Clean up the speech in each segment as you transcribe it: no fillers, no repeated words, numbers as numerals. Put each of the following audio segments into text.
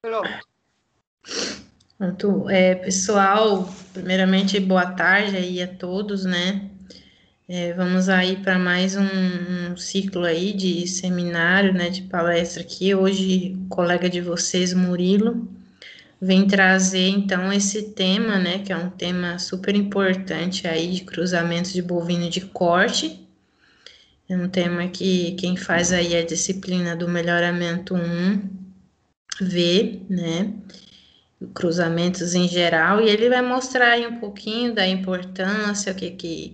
Pronto. Pronto. Pessoal, primeiramente, boa tarde aí a todos, né? Vamos aí para mais um ciclo aí de seminário, né, de palestra aqui. Hoje, o colega de vocês, Murilo, vem trazer, então, esse tema, né, que é um tema super importante aí de cruzamentos de bovino de corte. É um tema que quem faz aí a disciplina do melhoramento 1 vê, né? Cruzamentos em geral, e ele vai mostrar aí um pouquinho da importância,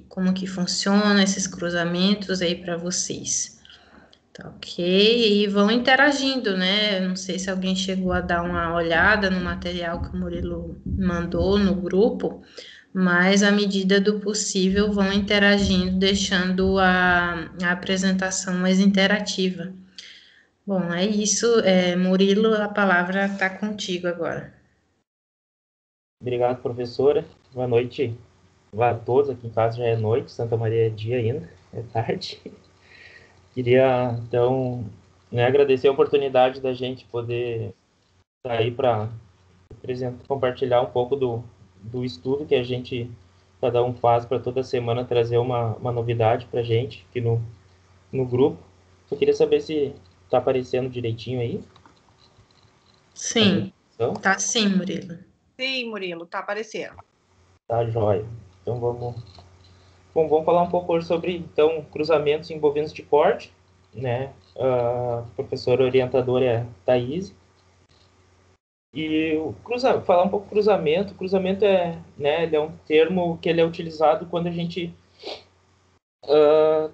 como que funciona esses cruzamentos aí para vocês. Tá ok? E vão interagindo, né? Não sei se alguém chegou a dar uma olhada no material que o Murilo mandou no grupo, mas à medida do possível vão interagindo, deixando a apresentação mais interativa. Bom, é isso. Murilo, a palavra está contigo agora. Obrigado, professora. Boa noite a todos. Aqui em casa já é noite, Santa Maria é dia ainda, é tarde. Queria, então, agradecer a oportunidade da gente poder estar aí para compartilhar um pouco do estudo que a gente, cada um faz para toda semana trazer uma novidade para a gente aqui no grupo. Eu queria saber se está aparecendo direitinho aí. Sim, tá sim, Murilo. Sim, Murilo, tá aparecendo. Tá, joia. Então vamos falar um pouco hoje sobre então cruzamentos em bovinos de corte, né? A professora orientadora é Thaís. E falar um pouco cruzamento. Cruzamento ele é um termo que ele é utilizado quando a gente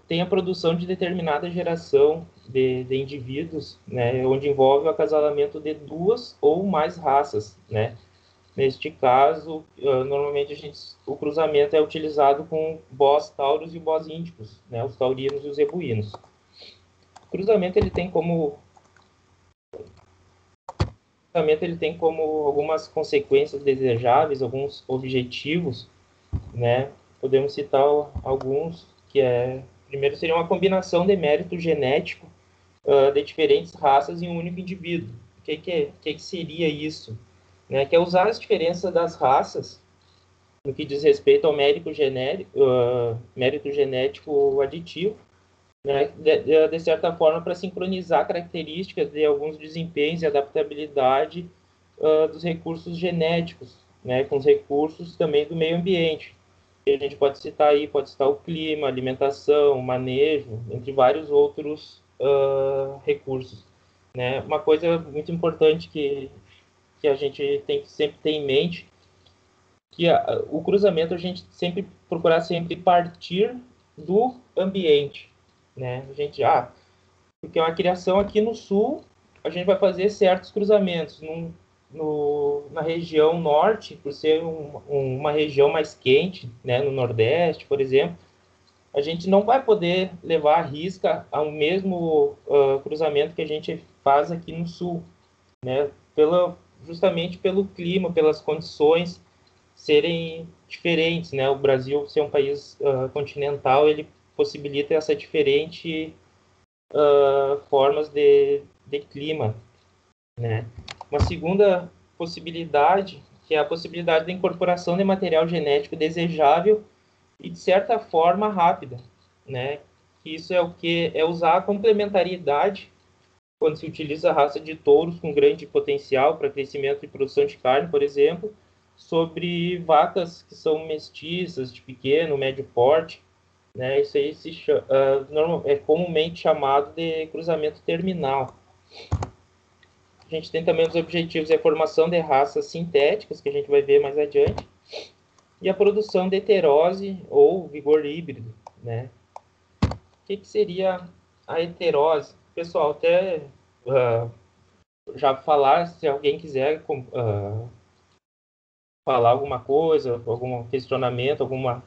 tem a produção de determinada geração de indivíduos, né? Onde envolve o acasalamento de duas ou mais raças, né? Neste caso, normalmente o cruzamento é utilizado com bós tauros e bós índicos, né? Os taurinos e os zebuínos. O cruzamento ele tem como algumas consequências desejáveis, alguns objetivos, né? Podemos citar alguns, primeiro seria uma combinação de mérito genético de diferentes raças em um único indivíduo. O que seria isso? Né? Que é usar as diferenças das raças no que diz respeito ao mérito genético aditivo, né? De certa forma, para sincronizar características de alguns desempenhos e adaptabilidade dos recursos genéticos, né? Com os recursos também do meio ambiente. E a gente pode citar o clima, alimentação, manejo, entre vários outros recursos. Né? Uma coisa muito importante que a gente tem que sempre ter em mente que o cruzamento a gente procurar sempre partir do ambiente, né? Porque uma criação aqui no sul, a gente vai fazer certos cruzamentos na região norte, por ser uma região mais quente, né? No nordeste, por exemplo, a gente não vai poder levar à risca ao mesmo cruzamento que a gente faz aqui no sul, né? Justamente pelo clima, pelas condições serem diferentes, né? O Brasil ser um país continental, ele possibilita essa diferente formas de clima, né? Uma segunda possibilidade, que é a possibilidade da incorporação de material genético desejável e, de certa forma, rápida, né? Isso é o que é usar a complementariedade quando se utiliza a raça de touros com grande potencial para crescimento e produção de carne, por exemplo, sobre vacas que são mestiças, de pequeno, médio porte, né? Isso aí é comumente chamado de cruzamento terminal. A gente tem também os objetivos de formação de raças sintéticas, que a gente vai ver mais adiante, e a produção de heterose ou vigor híbrido, né? O que seria a heterose? Pessoal, até já falar, se alguém quiser falar alguma coisa, algum questionamento, alguma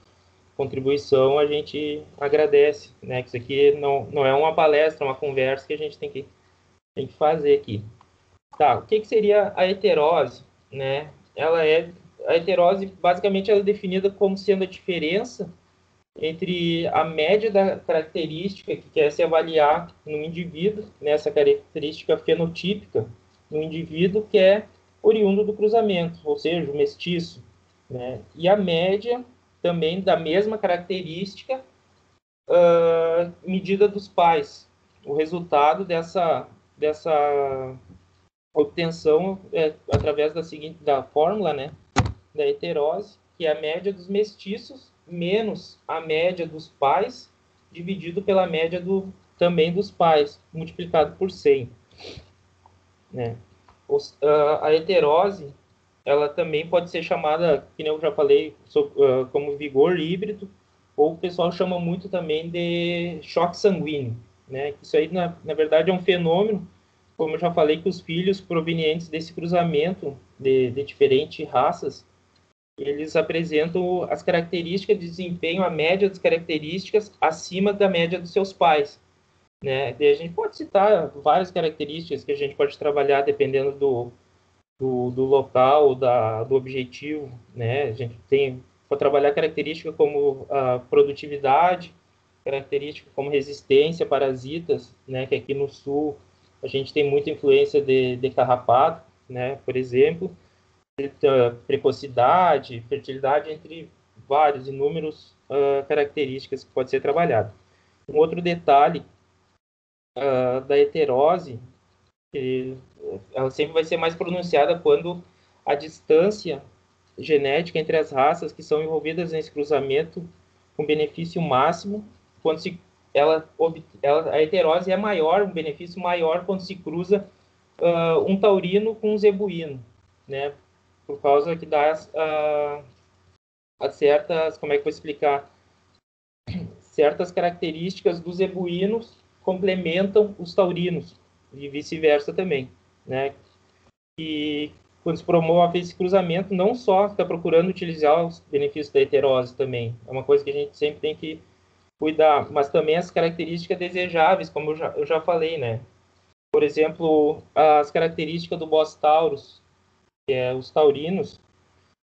contribuição, a gente agradece, né? Que isso aqui não é uma palestra, é uma conversa que a gente tem que fazer aqui. Tá, o que seria a heterose, né? A heterose, basicamente, ela é definida como sendo a diferença entre a média da característica que quer se avaliar no indivíduo, nessa característica fenotípica, no indivíduo que é oriundo do cruzamento, ou seja, o mestiço, né? E a média também da mesma característica, medida dos pais. O resultado dessa obtenção é através da fórmula, né, da heterose, que é a média dos mestiços menos a média dos pais dividido pela média também dos pais, multiplicado por 100. Né? A heterose, ela também pode ser chamada, como eu já falei, como vigor híbrido, ou o pessoal chama muito também de choque sanguíneo. Né? Isso aí, na verdade, é um fenômeno, como eu já falei, que os filhos provenientes desse cruzamento de diferentes raças, eles apresentam as características de desempenho, a média das características acima da média dos seus pais. Né? E a gente pode citar várias características que a gente pode trabalhar dependendo do local, do objetivo. Né? A gente pode trabalhar características como a produtividade, características como resistência, parasitas, né? Que aqui no sul a gente tem muita influência de carrapato, né? Por exemplo, precocidade, fertilidade, entre vários, inúmeros características que pode ser trabalhado. Um outro detalhe da heterose, ela sempre vai ser mais pronunciada quando a distância genética entre as raças que são envolvidas nesse cruzamento com benefício máximo, quando a heterose é maior, um benefício maior quando se cruza um taurino com um zebuíno, né? Por causa que dá certas, como é que eu vou explicar? Certas características dos zebuínos complementam os taurinos e vice-versa também, né? E quando se promove esse cruzamento, não só está procurando utilizar os benefícios da heterose também, é uma coisa que a gente sempre tem que cuidar, mas também as características desejáveis, como eu já falei, né? Por exemplo, as características do Bos taurus, que é os taurinos,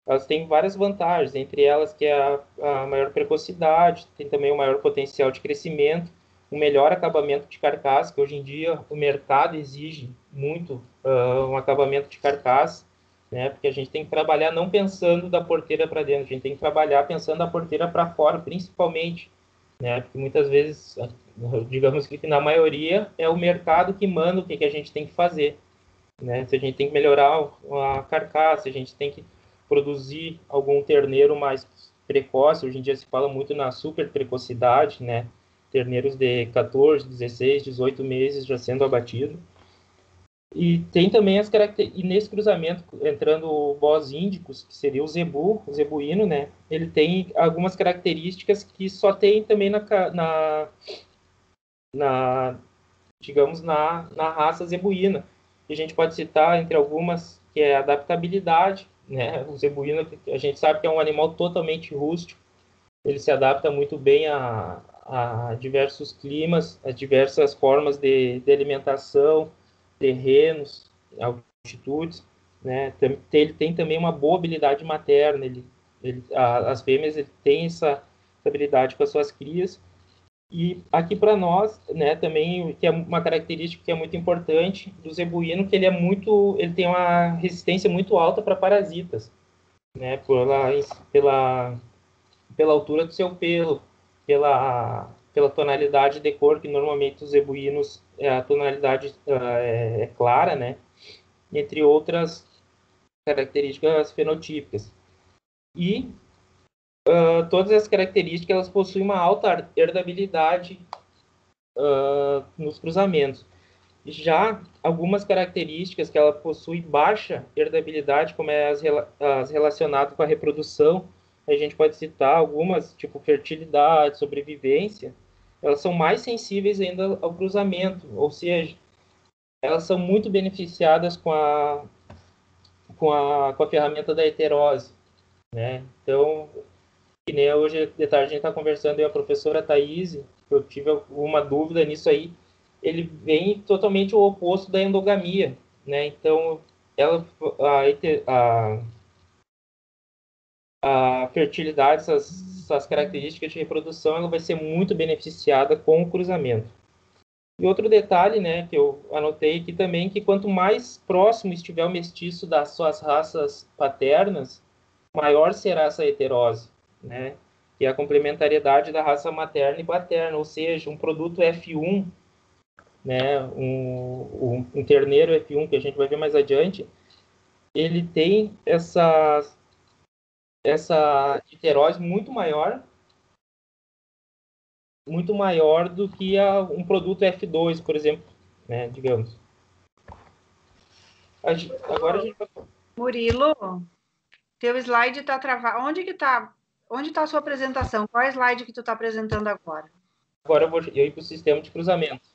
elas têm várias vantagens, entre elas que é a maior precocidade, tem também o maior potencial de crescimento, o melhor acabamento de carcaça, que hoje em dia o mercado exige muito um acabamento de carcaça, né? Porque a gente tem que trabalhar não pensando da porteira para dentro, a gente tem que trabalhar pensando da porteira para fora, principalmente, né? Porque muitas vezes, digamos que na maioria, é o mercado que manda o que a gente tem que fazer. Né? Se a gente tem que melhorar a carcaça, se a gente tem que produzir algum terneiro mais precoce, hoje em dia se fala muito na super precocidade, né? Terneiros de 14, 16, 18 meses já sendo abatido. E tem também as características, e nesse cruzamento, entrando o Bos índicos, que seria o zebuíno, né? Ele tem algumas características que só tem também digamos, na raça zebuína. E a gente pode citar entre algumas, que é a adaptabilidade, né? O zebuíno, a gente sabe que é um animal totalmente rústico, ele se adapta muito bem a diversos climas, a diversas formas de alimentação, terrenos, altitudes, né? Ele tem também uma boa habilidade materna, as fêmeas têm essa habilidade com as suas crias. E aqui para nós, né, também, que é uma característica que é muito importante do zebuíno, que ele tem uma resistência muito alta para parasitas, né, pela altura do seu pelo, pela tonalidade de cor, que normalmente os zebuínos, a tonalidade é clara, né, entre outras características fenotípicas. E todas as características elas possuem uma alta herdabilidade nos cruzamentos. Já algumas características que ela possui baixa herdabilidade, como as relacionadas com a reprodução, a gente pode citar algumas, tipo fertilidade, sobrevivência, elas são mais sensíveis ainda ao cruzamento, ou seja, elas são muito beneficiadas com a ferramenta da heterose, né? Então, que nem hoje de tarde a gente está conversando, e a professora Thaís, eu tive uma dúvida nisso aí, ele vem totalmente o oposto da endogamia, né? Então, a fertilidade, essas características de reprodução, ela vai ser muito beneficiada com o cruzamento. E outro detalhe, né, que eu anotei aqui também, que quanto mais próximo estiver o mestiço das suas raças paternas, maior será essa heterose, né? Que é a complementariedade da raça materna e paterna, ou seja, um produto F1, né, um terneiro F1, que a gente vai ver mais adiante, ele tem essa heterose muito maior do que um produto F2, por exemplo, né, digamos. Agora a gente vai... Murilo, teu slide está travado. Onde está a sua apresentação? Qual é o slide que tu está apresentando agora? Agora eu ir para o sistema de cruzamento.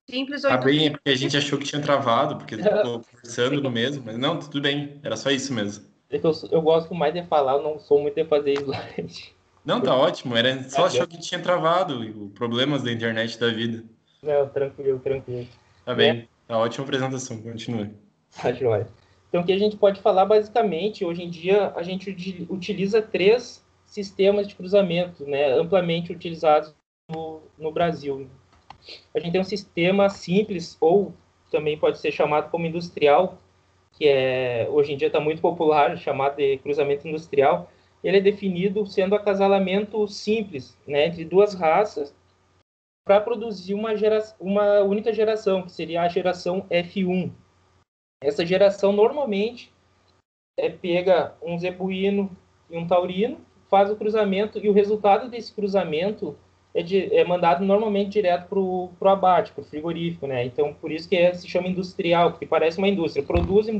Simples ou Tá então... bem, é porque a gente achou que tinha travado, porque ficou conversando no mesmo, mas não, tudo bem, era só isso mesmo. É que eu gosto mais de falar, eu não sou muito de fazer slide. Não, tá ótimo, era só achou que tinha travado, e problemas da internet da vida. Não, tranquilo, tranquilo. Tá Né? bem, tá ótima apresentação, continue. Tá joia. Então, o que a gente pode falar, basicamente, hoje em dia, a gente utiliza 3 sistemas de cruzamento, né, amplamente utilizados no Brasil. A gente tem um sistema simples, ou também pode ser chamado como industrial, que hoje em dia está muito popular, chamado de cruzamento industrial. Ele é definido sendo acasalamento simples, né, entre 2 raças, para produzir uma única geração, que seria a geração F1. Essa geração, normalmente, pega um zebuíno e um taurino, faz o cruzamento, e o resultado desse cruzamento é mandado normalmente direto para o abate, para o frigorífico, né? Então, por isso que se chama industrial, porque parece uma indústria. Produz e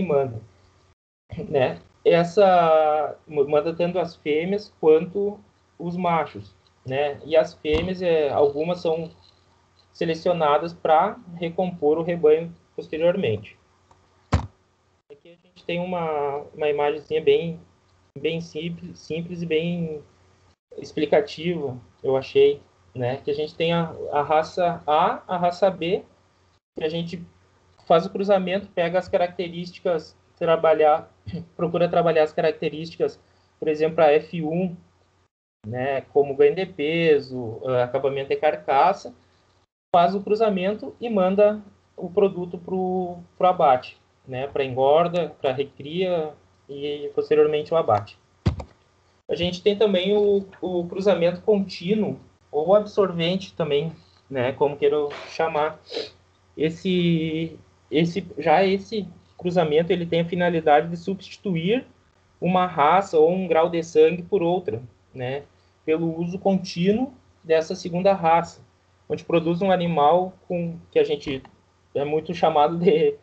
manda, né? Essa manda tanto as fêmeas quanto os machos, né? E as fêmeas, algumas são selecionadas para recompor o rebanho posteriormente. Aqui a gente tem uma imagenzinha bem simples e bem explicativa, eu achei, né? Que a gente tem a raça A, a raça B, que a gente faz o cruzamento, pega as características, procura trabalhar as características, por exemplo, a F1, né? Como ganho de peso, acabamento de carcaça, faz o cruzamento e manda o produto para o abate, né? Para engorda, para recria e posteriormente o abate. A gente tem também o cruzamento contínuo ou absorvente também, né? Como quero chamar. Esse cruzamento ele tem a finalidade de substituir uma raça ou um grau de sangue por outra, né? Pelo uso contínuo dessa segunda raça, onde produz um animal que a gente é muito chamado de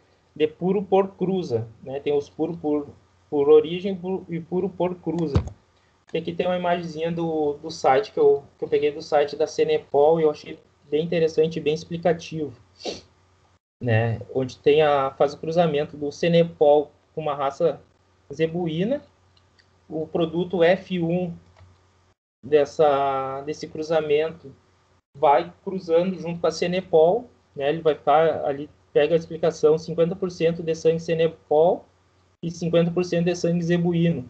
puro por cruza, né? Tem os puro por origem e puro por cruza. E aqui tem uma imagenzinha do site que eu peguei do site da Cenepol e eu achei bem interessante e bem explicativo, né? Onde faz o cruzamento do Cenepol com uma raça zebuína, o produto F1 desse cruzamento vai cruzando junto com a Cenepol, né? Ele vai ficar ali, pega a explicação, 50% de sangue Cenepol e 50% de sangue zebuíno.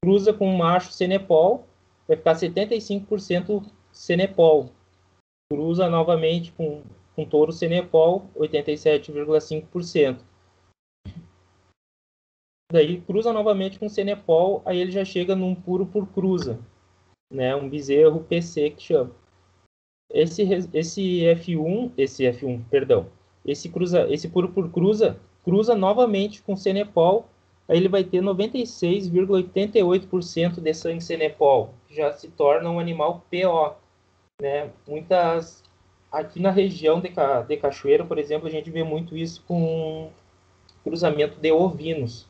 Cruza com um macho Cenepol, vai ficar 75% Cenepol. Cruza novamente com touro Cenepol, 87,5%. Daí cruza novamente com Cenepol, aí ele já chega num puro por cruza, né? Um bezerro PC que chama. Esse F1, perdão, esse puro por cruza novamente com Cenepol, aí ele vai ter 96,88% de sangue Cenepol, que já se torna um animal PO, né? Aqui na região de Cachoeira, por exemplo, a gente vê muito isso com cruzamento de ovinos,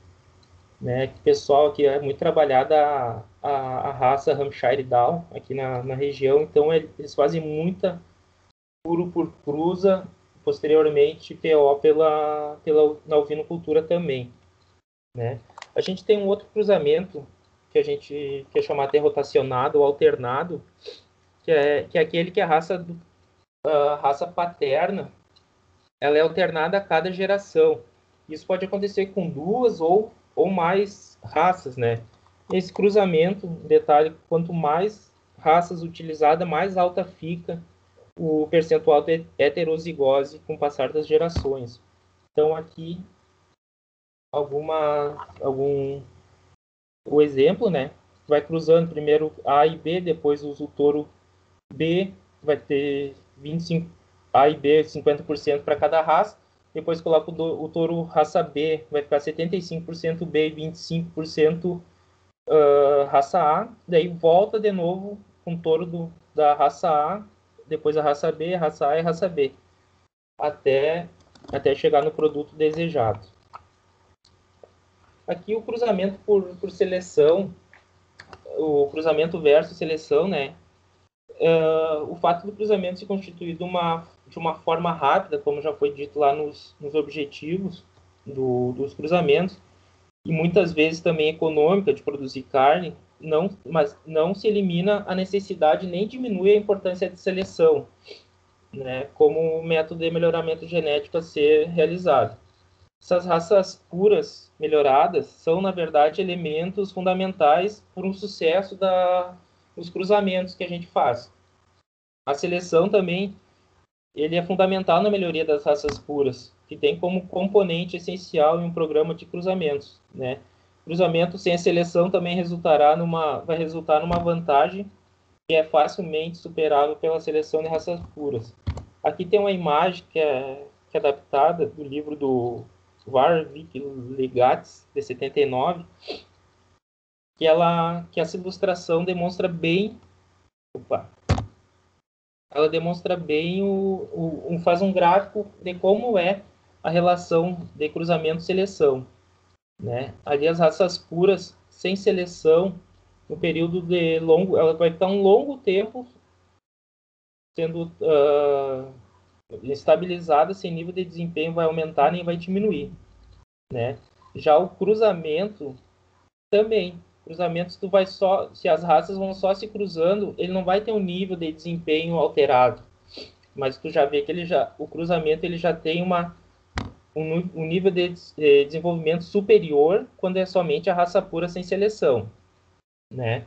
né? O pessoal aqui é muito trabalhada a raça Hampshire Down aqui na região, então eles fazem muita puro por cruza, posteriormente PO na ovinocultura também, né? A gente tem um outro cruzamento que a gente quer chamar de rotacionado ou alternado, que é aquele que a raça paterna ela é alternada a cada geração. Isso pode acontecer com 2 ou mais raças, né? Esse cruzamento, detalhe, quanto mais raças utilizadas, mais alta fica o percentual de heterozigose com o passar das gerações. Então, aqui, o exemplo, né? Vai cruzando primeiro A e B, depois usa o touro B, vai ter 25, A e B, 50% para cada raça. Depois coloca o touro raça B, vai ficar 75% B e 25% raça A. Daí volta de novo com o touro da raça A, depois a raça B, raça A e raça B, até chegar no produto desejado. Aqui o cruzamento por seleção, o cruzamento versus seleção, né? O fato do cruzamento se constituir de uma forma rápida, como já foi dito lá nos objetivos dos cruzamentos, e muitas vezes também econômica de produzir carne, mas não se elimina a necessidade nem diminui a importância de seleção, né, como método de melhoramento genético a ser realizado. Essas raças puras melhoradas são, na verdade, elementos fundamentais para um sucesso dos cruzamentos que a gente faz. A seleção também ele é fundamental na melhoria das raças puras, que tem como componente essencial em um programa de cruzamentos, né? Cruzamento sem a seleção também vai resultar numa vantagem que é facilmente superável pela seleção de raças puras. Aqui tem uma imagem que é adaptada do livro do Warwick Legatz, de 79, que essa ilustração demonstra bem... ela demonstra bem faz um gráfico de como é a relação de cruzamento-seleção, né? Ali as raças puras, sem seleção, no período de longo, ela vai ficar um longo tempo sendo estabilizada, sem nível de desempenho vai aumentar nem vai diminuir, né? Já o cruzamento também. Cruzamentos tu vai se as raças vão só se cruzando, ele não vai ter um nível de desempenho alterado. Mas tu já vê que o cruzamento ele já tem um nível de desenvolvimento superior quando é somente a raça pura sem seleção, né?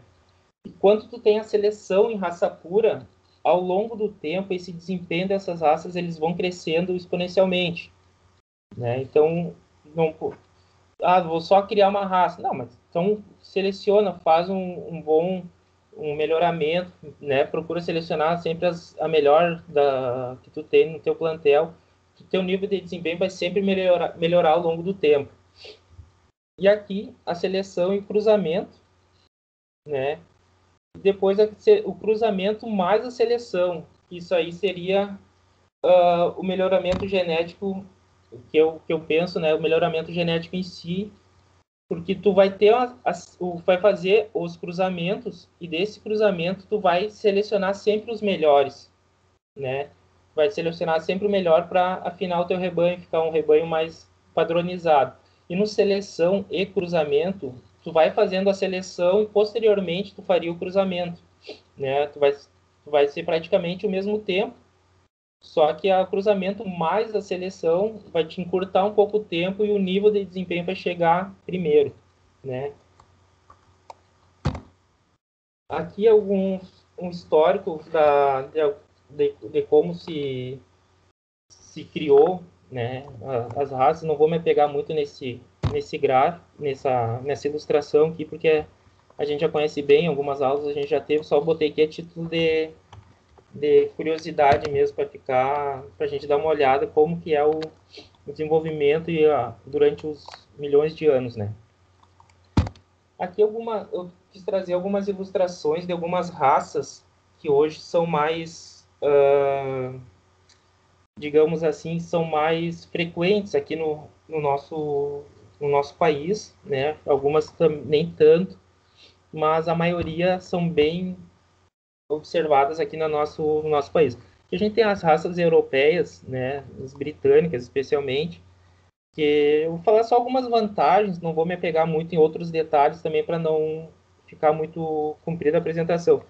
E quando tu tem a seleção em raça pura, ao longo do tempo esse desempenho dessas raças eles vão crescendo exponencialmente, né? Então vou só criar uma raça. Não, mas então seleciona, faz um bom melhoramento, né? Procura selecionar sempre a melhor que tu tem no teu plantel. O teu nível de desempenho vai sempre melhorar ao longo do tempo. E aqui a seleção e cruzamento, né? Depois o cruzamento mais a seleção. Isso aí seria o melhoramento genético que eu penso, né? O melhoramento genético em si, porque tu vai ter vai fazer os cruzamentos e desse cruzamento tu vai selecionar sempre os melhores, né? Vai selecionar sempre o melhor para afinar o teu rebanho, ficar um rebanho mais padronizado. E no seleção e cruzamento, tu vai fazendo a seleção e posteriormente tu faria o cruzamento, né? Tu vai ser praticamente o mesmo tempo, só que o cruzamento mais a seleção vai te encurtar um pouco o tempo e o nível de desempenho vai chegar primeiro, né? Aqui um histórico de como se criou, né, as raças. Não vou me pegar muito nesse gráfico, nessa ilustração aqui, porque a gente já conhece bem, algumas aulas a gente já teve, só botei aqui a título de curiosidade mesmo, para a gente dar uma olhada como que é o desenvolvimento durante os milhões de anos, né? Aqui eu quis trazer algumas ilustrações de algumas raças que hoje são mais, digamos assim, são mais frequentes aqui no nosso país, né? Algumas nem tanto, mas a maioria são bem observadas aqui no nosso país. Aqui a gente tem as raças europeias, né? As britânicas especialmente, que eu vou falar só algumas vantagens, não vou me apegar muito em outros detalhes também para não ficar muito comprida a apresentação.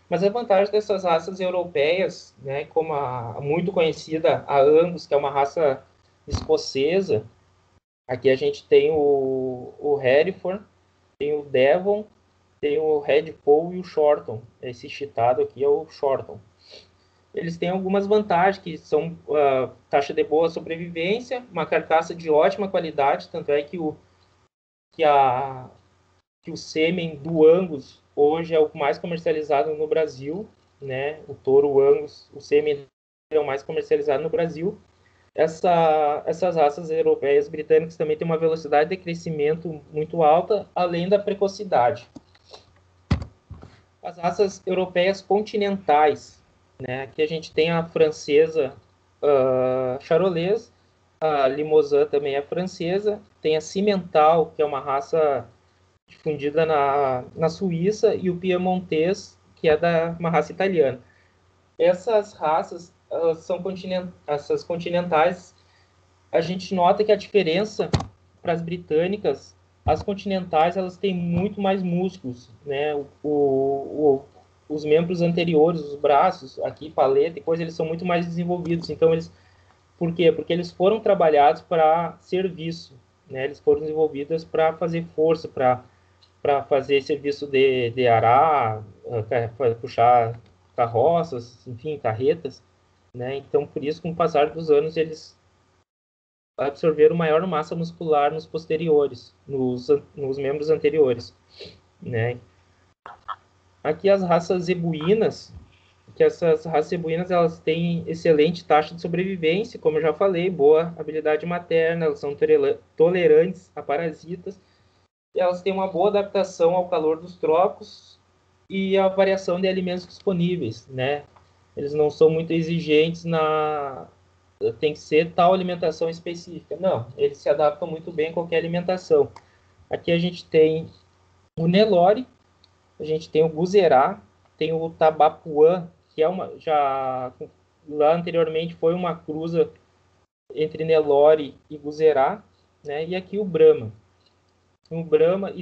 Mas a vantagem dessas raças europeias, né, como a muito conhecida, a Angus, que é uma raça escocesa, aqui a gente tem o Hereford, tem o Devon, tem o Red Poll e o Shorton. Esse chitado aqui é o Shorton. eles têm algumas vantagens, que são taxa de boa sobrevivência, uma carcaça de ótima qualidade, tanto é que o sêmen do Angus hoje é o mais comercializado no Brasil, né? O touro Angus, o sêmen é o mais comercializado no Brasil. Essas raças europeias britânicas também têm uma velocidade de crescimento muito alta, além da precocidade. As raças europeias continentais, né? Aqui a gente tem a francesa Charolais, a Limousin também é francesa, tem a Cimental, que é uma raça difundida na Suíça, e o Piemontês, que é uma raça italiana. Essas raças, essas continentais, a gente nota que a diferença para as britânicas, as continentais, elas têm muito mais músculos, né? Os membros anteriores, os braços, aqui, paleta e coisa, eles são muito mais desenvolvidos. Então, por quê? Porque eles foram trabalhados para serviço, né? Eles foram desenvolvidos para fazer força, para fazer serviço de arar, puxar carroças, enfim, carretas, né? Então, por isso, com o passar dos anos, eles absorveram maior massa muscular nos posteriores, nos membros anteriores, né? Aqui as raças zebuínas, que essas raças zebuínas, elas têm excelente taxa de sobrevivência, como eu já falei, boa habilidade materna, elas são tolerantes a parasitas, e elas têm uma boa adaptação ao calor dos trópicos e à variação de alimentos disponíveis, né? Eles não são muito exigentes tem que ser tal alimentação específica. Não, eles se adaptam muito bem a qualquer alimentação. Aqui a gente tem o Nelore, a gente tem o Guzerá, tem o Tabapuã, que é lá anteriormente foi uma cruza entre Nelore e Guzerá, né? E aqui o Brahma. O Brahma,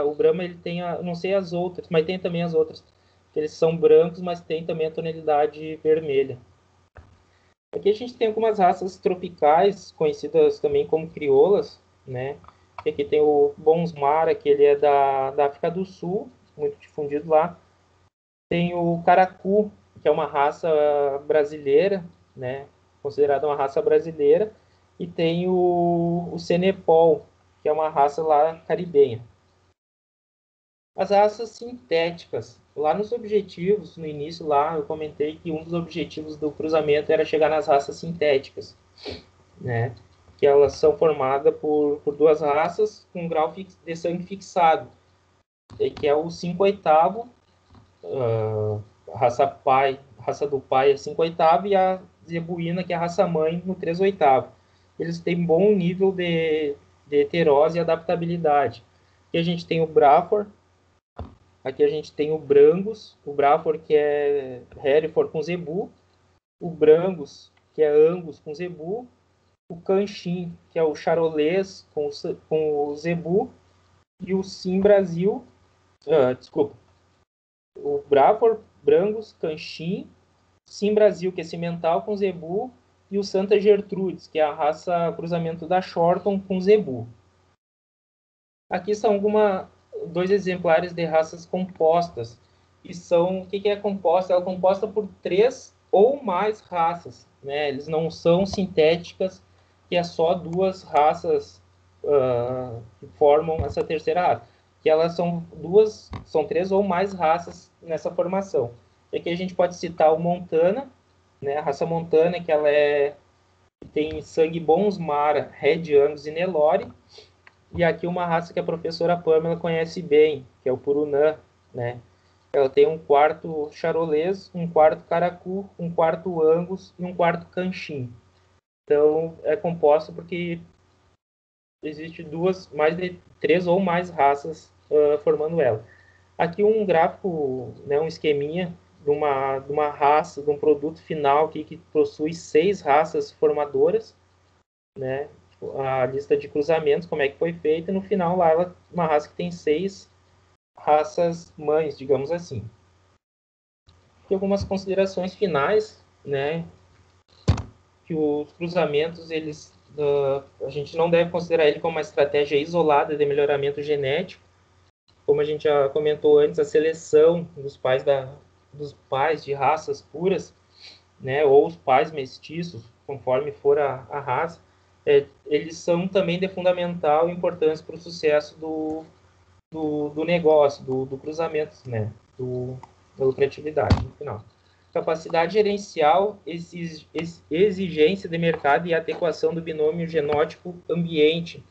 o Brahma ele tem, não sei as outras, mas tem também as outras, que eles são brancos, mas tem também a tonalidade vermelha. Aqui a gente tem algumas raças tropicais, conhecidas também como crioulas, né? Aqui tem o Bonsmara, que ele é da África do Sul, muito difundido lá. Tem o Caracu, que é uma raça brasileira, né? Considerada uma raça brasileira. E tem o Senepol, que é uma raça lá caribenha. As raças sintéticas. Lá nos objetivos, no início lá, eu comentei que um dos objetivos do cruzamento era chegar nas raças sintéticas, né? Que elas são formadas por duas raças com um grau de sangue fixado, que é o 5/8, raça do pai é 5/8, e a zebuína, que é a raça mãe, no 3/8. Eles têm bom nível de heterose e adaptabilidade. Aqui a gente tem o Braford. Aqui a gente tem o Brangus, o Braford, que é Hereford com zebu, o Brangus, que é Angus com zebu, o Canchin, que é o Charolais com o zebu, e o Sim Brasil, o Braford, Brangus, Canchin, Sim Brasil, que é cimental com zebu, e o Santa Gertrudes, que é a raça cruzamento da Shorton com zebu. Aqui são dois exemplares de raças compostas. E o que é composta? Ela é composta por 3 ou mais raças, né? Eles não são sintéticas, que é só 2 raças que formam essa terceira raça. Que elas são 3 ou mais raças nessa formação. E aqui a gente pode citar o Montana, né? A raça Montana, que ela tem sangue Bonsmara, Red Angus e Nelore. E aqui uma raça que a professora Pamela conhece bem, que é o Purunã, né? Ela tem 1/4 Charolais, 1/4 Caracu, 1/4 Angus e 1/4 Canchin. Então, é composta porque existe mais de 3 ou mais raças formando ela. Aqui um gráfico, né, um esqueminha de uma raça, de um produto final aqui, que possui 6 raças formadoras, né? A lista de cruzamentos, como é que foi feita, e no final lá uma raça que tem 6 raças mães, digamos assim. E algumas considerações finais, né? Que os cruzamentos, a gente não deve considerar ele como uma estratégia isolada de melhoramento genético. Como a gente já comentou antes, a seleção dos pais de raças puras, né, ou os pais mestiços, conforme for a raça, eles são também de fundamental importância para o sucesso do negócio, do cruzamento, né, da lucratividade, no final. Capacidade gerencial, exigência de mercado e adequação do binômio genótipo-ambiente.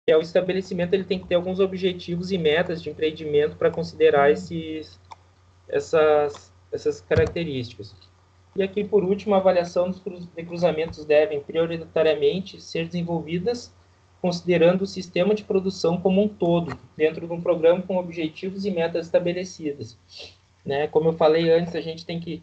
O estabelecimento ele tem que ter alguns objetivos e metas de empreendimento para considerar essas características. E aqui, por último, a avaliação de cruzamentos devem prioritariamente ser desenvolvidas considerando o sistema de produção como um todo, dentro de um programa com objetivos e metas estabelecidas. Né? Como eu falei antes, a gente tem que,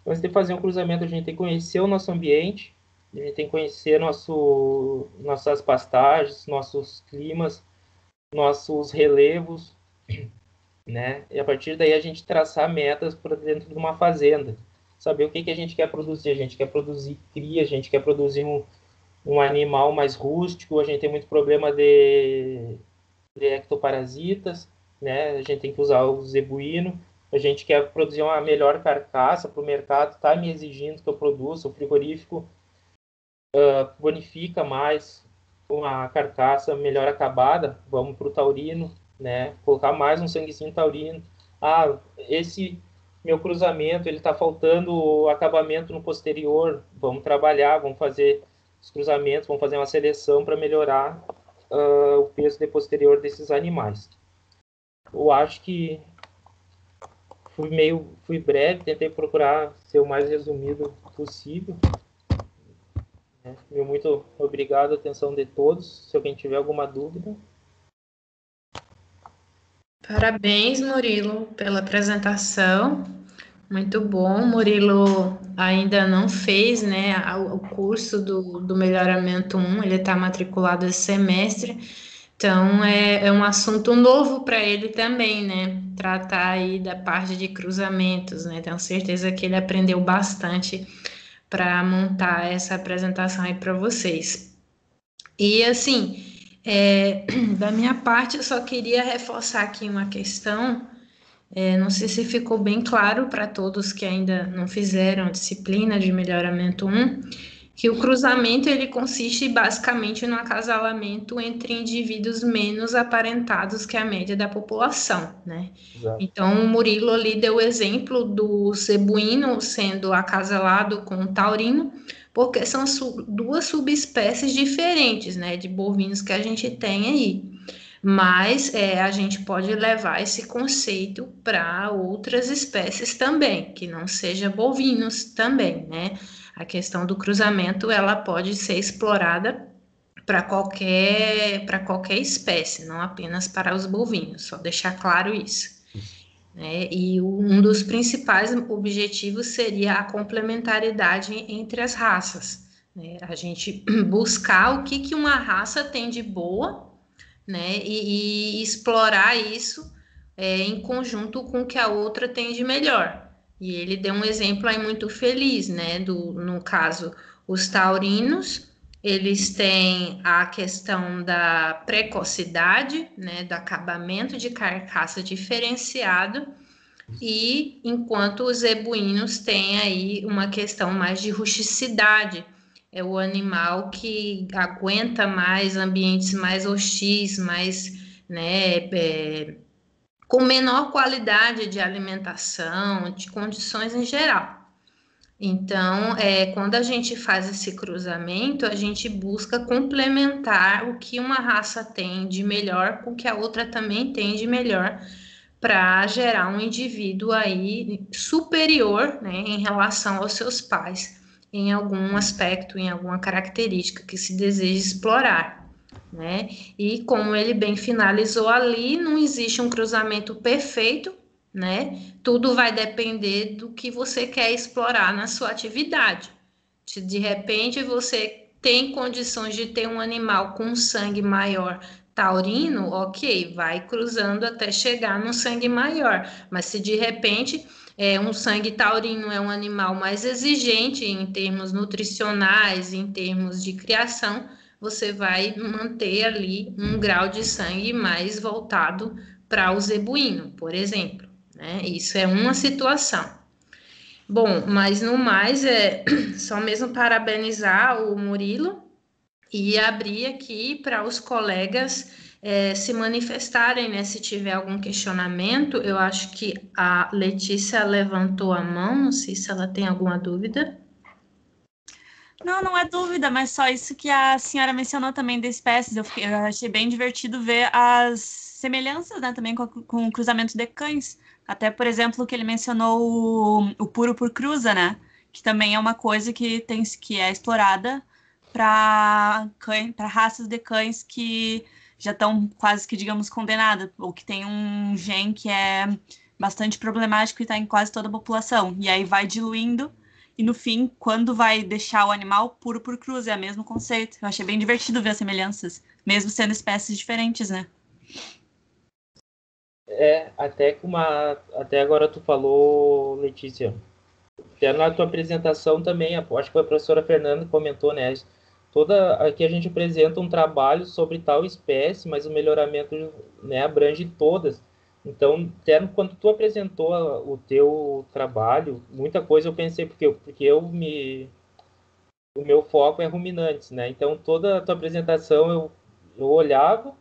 antes de fazer um cruzamento, a gente tem que conhecer o nosso ambiente, a gente tem que conhecer nossas pastagens, nossos climas, nossos relevos, né? E a partir daí a gente traçar metas para dentro de uma fazenda. Saber o que a gente quer produzir. A gente quer produzir cria, a gente quer produzir um animal mais rústico, a gente tem muito problema de ectoparasitas, né? A gente tem que usar o zebuíno, a gente quer produzir uma melhor carcaça para o mercado, está me exigindo que eu produza, o frigorífico bonifica mais uma carcaça melhor acabada, vamos para o taurino, né? Colocar mais um sanguezinho taurino. Esse meu cruzamento, ele está faltando acabamento no posterior, vamos trabalhar, vamos fazer os cruzamentos, vamos fazer uma seleção para melhorar o peso de posterior desses animais. Eu acho que fui breve, tentei procurar ser o mais resumido possível. Muito obrigado, a atenção de todos. Se alguém tiver alguma dúvida. Parabéns, Murilo, pela apresentação. Muito bom. Murilo ainda não fez, né, o curso do Melhoramento 1, ele está matriculado esse semestre, então é um assunto novo para ele também, né, tratar aí da parte de cruzamentos, né, tenho certeza que ele aprendeu bastante para montar essa apresentação aí para vocês. E assim, da minha parte, eu só queria reforçar aqui uma questão. Não sei se ficou bem claro para todos que ainda não fizeram a disciplina de Melhoramento 1, que o cruzamento ele consiste basicamente no acasalamento entre indivíduos menos aparentados que a média da população, né? Exato. Então, o Murilo ali deu o exemplo do zebuíno sendo acasalado com o taurino, porque são duas subespécies diferentes, né, de bovinos que a gente tem aí. Mas a gente pode levar esse conceito para outras espécies também, que não seja bovinos também, né? A questão do cruzamento, ela pode ser explorada para qualquer espécie, não apenas para os bovinos, só deixar claro isso. Né? E um dos principais objetivos seria a complementaridade entre as raças, né? A gente buscar o que uma raça tem de boa, né, e explorar isso em conjunto com o que a outra tem de melhor. E ele deu um exemplo aí muito feliz, né, no caso, os taurinos, eles têm a questão da precocidade, né, do acabamento de carcaça diferenciado, e enquanto os zebuínos têm aí uma questão mais de rusticidade, é o animal que aguenta mais ambientes mais hostis, mais, né, com menor qualidade de alimentação, de condições em geral. Então, quando a gente faz esse cruzamento, a gente busca complementar o que uma raça tem de melhor com o que a outra também tem de melhor, para gerar um indivíduo aí superior, né, em relação aos seus pais, em algum aspecto, em alguma característica que se deseja explorar, né? E como ele bem finalizou ali, não existe um cruzamento perfeito, né? Tudo vai depender do que você quer explorar na sua atividade. Se de repente você tem condições de ter um animal com sangue maior taurino, ok, vai cruzando até chegar num sangue maior, mas se de repente um sangue taurino é um animal mais exigente em termos nutricionais, em termos de criação, você vai manter ali um grau de sangue mais voltado para o zebuíno, por exemplo, né? Isso é uma situação. Bom, mas no mais é só mesmo parabenizar o Murilo e abrir aqui para os colegas se manifestarem, né? Se tiver algum questionamento, eu acho que a Letícia levantou a mão, não sei se ela tem alguma dúvida. Não é dúvida, mas só isso que a senhora mencionou também de espécies. Eu achei bem divertido ver as semelhanças, né, também com o cruzamento de cães. Até, por exemplo, que ele mencionou o puro por cruza, né? Que também é uma coisa que é explorada para raças de cães que já estão quase que, digamos, condenadas, ou que tem um gene que é bastante problemático e está em quase toda a população. E aí vai diluindo. E no fim, quando vai deixar o animal puro por cruz, é o mesmo conceito. Eu achei bem divertido ver as semelhanças, mesmo sendo espécies diferentes, né? Até agora tu falou, Letícia, até na tua apresentação também, acho que a professora Fernanda comentou, né? Aqui a gente apresenta um trabalho sobre tal espécie, mas o melhoramento, né, abrange todas. Então, até quando tu apresentou o teu trabalho, muita coisa eu pensei, o meu foco é ruminantes, né? Então, toda a tua apresentação eu olhava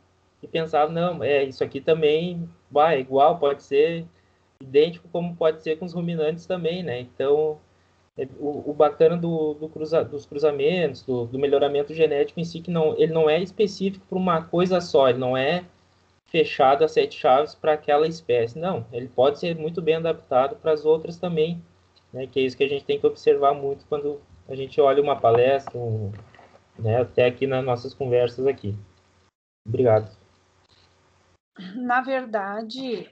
e pensava, não, isso aqui também é igual, pode ser idêntico como pode ser com os ruminantes também, né? Então, o bacana dos cruzamentos, do melhoramento genético em si, que ele não é específico para uma coisa só, ele não é fechado a 7 chaves para aquela espécie. Não, ele pode ser muito bem adaptado para as outras também, né? Que é isso que a gente tem que observar muito quando a gente olha uma palestra, né? Até aqui nas nossas conversas aqui. Obrigado. Na verdade,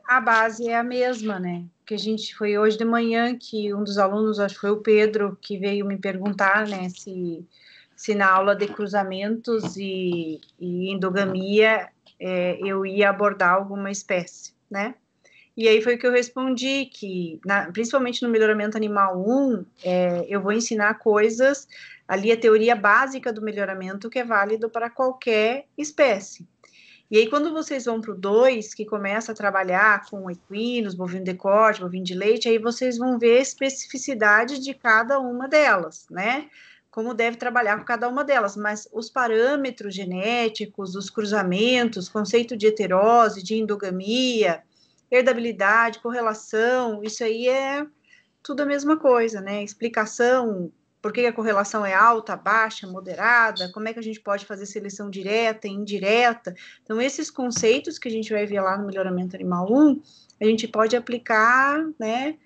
a base é a mesma, né? Que a gente foi hoje de manhã que um dos alunos, acho que foi o Pedro, que veio me perguntar, né, se na aula de cruzamentos e endogamia eu ia abordar alguma espécie, né? E aí foi o que eu respondi, que principalmente no melhoramento animal 1, eu vou ensinar coisas, ali a teoria básica do melhoramento que é válido para qualquer espécie. E aí, quando vocês vão para o 2, que começa a trabalhar com equinos, bovino de corte, bovino de leite, aí vocês vão ver a especificidade de cada uma delas, né? Como deve trabalhar com cada uma delas, mas os parâmetros genéticos, os cruzamentos, conceito de heterose, de endogamia, herdabilidade, correlação, isso aí é tudo a mesma coisa, né? Explicação, por que a correlação é alta, baixa, moderada, como é que a gente pode fazer seleção direta e indireta. Então, esses conceitos que a gente vai ver lá no Melhoramento Animal 1, a gente pode aplicar, né,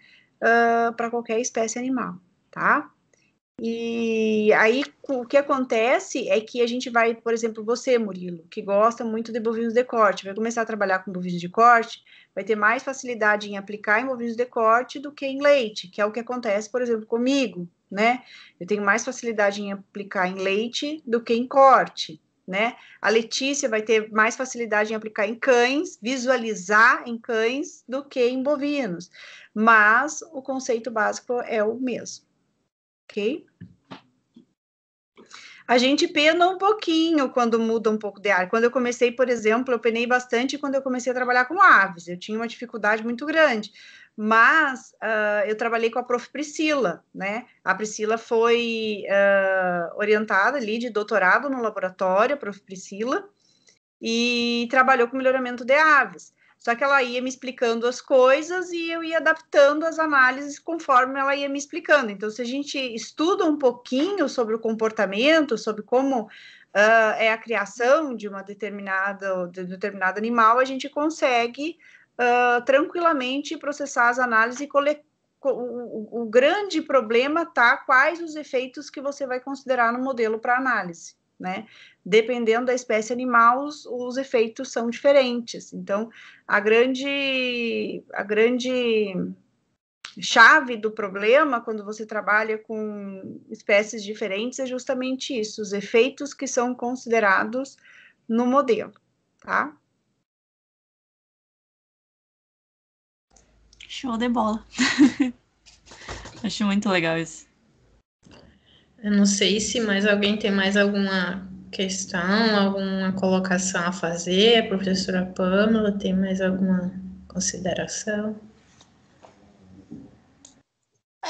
para qualquer espécie animal, tá? E aí, o que acontece é que a gente vai, por exemplo, você, Murilo, que gosta muito de bovinos de corte, vai começar a trabalhar com bovinos de corte, vai ter mais facilidade em aplicar em bovinos de corte do que em leite, que é o que acontece, por exemplo, comigo, né? Eu tenho mais facilidade em aplicar em leite do que em corte, né? A Letícia vai ter mais facilidade em aplicar em cães, visualizar em cães do que em bovinos, mas o conceito básico é o mesmo. Ok? A gente pena um pouquinho quando muda um pouco de área. Quando eu comecei, por exemplo, eu penei bastante quando eu comecei a trabalhar com aves. Eu tinha uma dificuldade muito grande. Mas eu trabalhei com a prof. Priscila, né? A Priscila foi orientada ali de doutorado no laboratório, a prof. Priscila, e trabalhou com melhoramento de aves. Só que ela ia me explicando as coisas e eu ia adaptando as análises conforme ela ia me explicando. Então, se a gente estuda um pouquinho sobre o comportamento, sobre como é a criação de de determinado animal, a gente consegue tranquilamente processar as análises e coletar. O grande problema tá quais os efeitos que você vai considerar no modelo para análise, né? Dependendo da espécie animal, os efeitos são diferentes. Então, a grande chave do problema, quando você trabalha com espécies diferentes, é justamente isso, os efeitos que são considerados no modelo, tá? Show de bola. Acho muito legal isso. Eu não sei se mais alguém tem mais alguma questão, alguma colocação a fazer. A professora Pamela tem mais alguma consideração?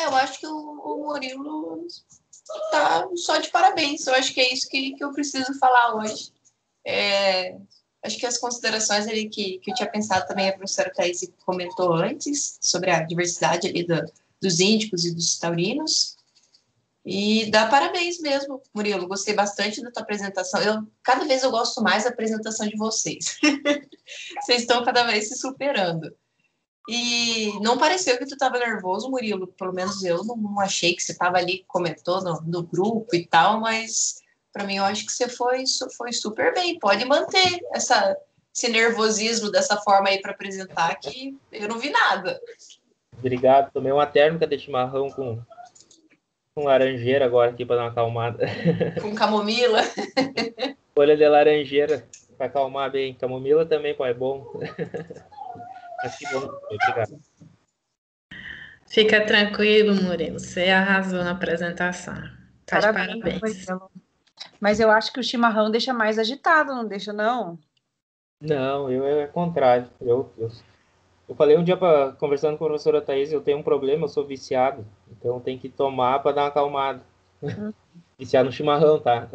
Eu acho que o Murilo tá só de parabéns. Eu acho que é isso que eu preciso falar hoje. Acho que as considerações ali que eu tinha pensado também, a professora Thaís comentou antes, sobre a diversidade ali dos índicos e dos taurinos. E dá parabéns mesmo, Murilo. Gostei bastante da tua apresentação. Cada vez eu gosto mais da apresentação de vocês. Vocês estão cada vez se superando. E não pareceu que tu estava nervoso, Murilo. Pelo menos eu não achei que você estava ali, comentou no grupo e tal, mas para mim eu acho que você foi super bem. Pode manter esse nervosismo dessa forma aí para apresentar, que eu não vi nada. Obrigado. Tomei uma térmica de chimarrão com laranjeira agora aqui para dar uma acalmada. Com camomila. Folha de laranjeira para acalmar bem. Camomila também, pô, é bom. Mas que bom. Obrigado. Fica tranquilo, Murilo. Você arrasou na apresentação. Tá de parabéns. Mas eu acho que o chimarrão deixa mais agitado, não deixa, não? Não, é o contrário. Eu falei um dia conversando com a professora Thaís, eu tenho um problema, eu sou viciado. Então tem que tomar para dar uma acalmada. Viciar no chimarrão, tá?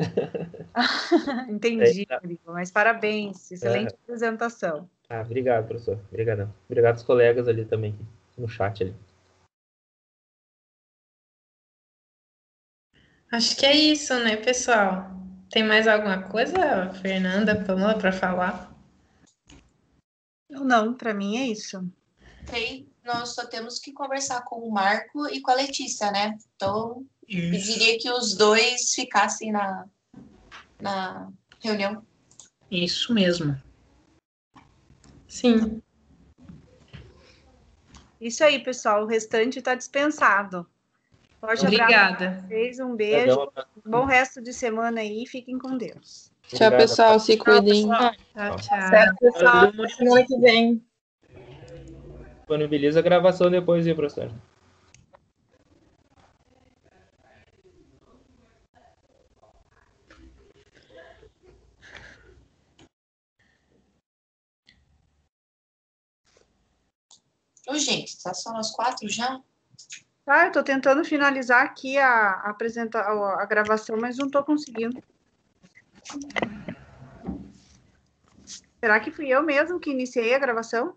Entendi, Murilo. Mas parabéns. Excelente apresentação. Obrigado, professor. Obrigadão. Obrigado aos colegas ali também, no chat ali. Acho que é isso, né, pessoal? Tem mais alguma coisa, Fernanda, Pamela, para falar? Não, para mim é isso. Nós só temos que conversar com o Marco e com a Letícia, né? Então, pediria que os dois ficassem na reunião. Isso mesmo. Sim. Isso aí, pessoal. O restante está dispensado. Forte Obrigada. Abraço pra vocês, um beijo. Bom resto de semana aí. Fiquem com Deus. Tchau, pessoal. Se cuidem. Tchau, tchau. Certo, pessoal. Semana que vem. Disponibiliza a gravação depois, viu, professor? Ô, gente, tá só nós 4 já? Eu tô tentando finalizar aqui a gravação, mas não tô conseguindo. Será que fui eu mesmo que iniciei a gravação?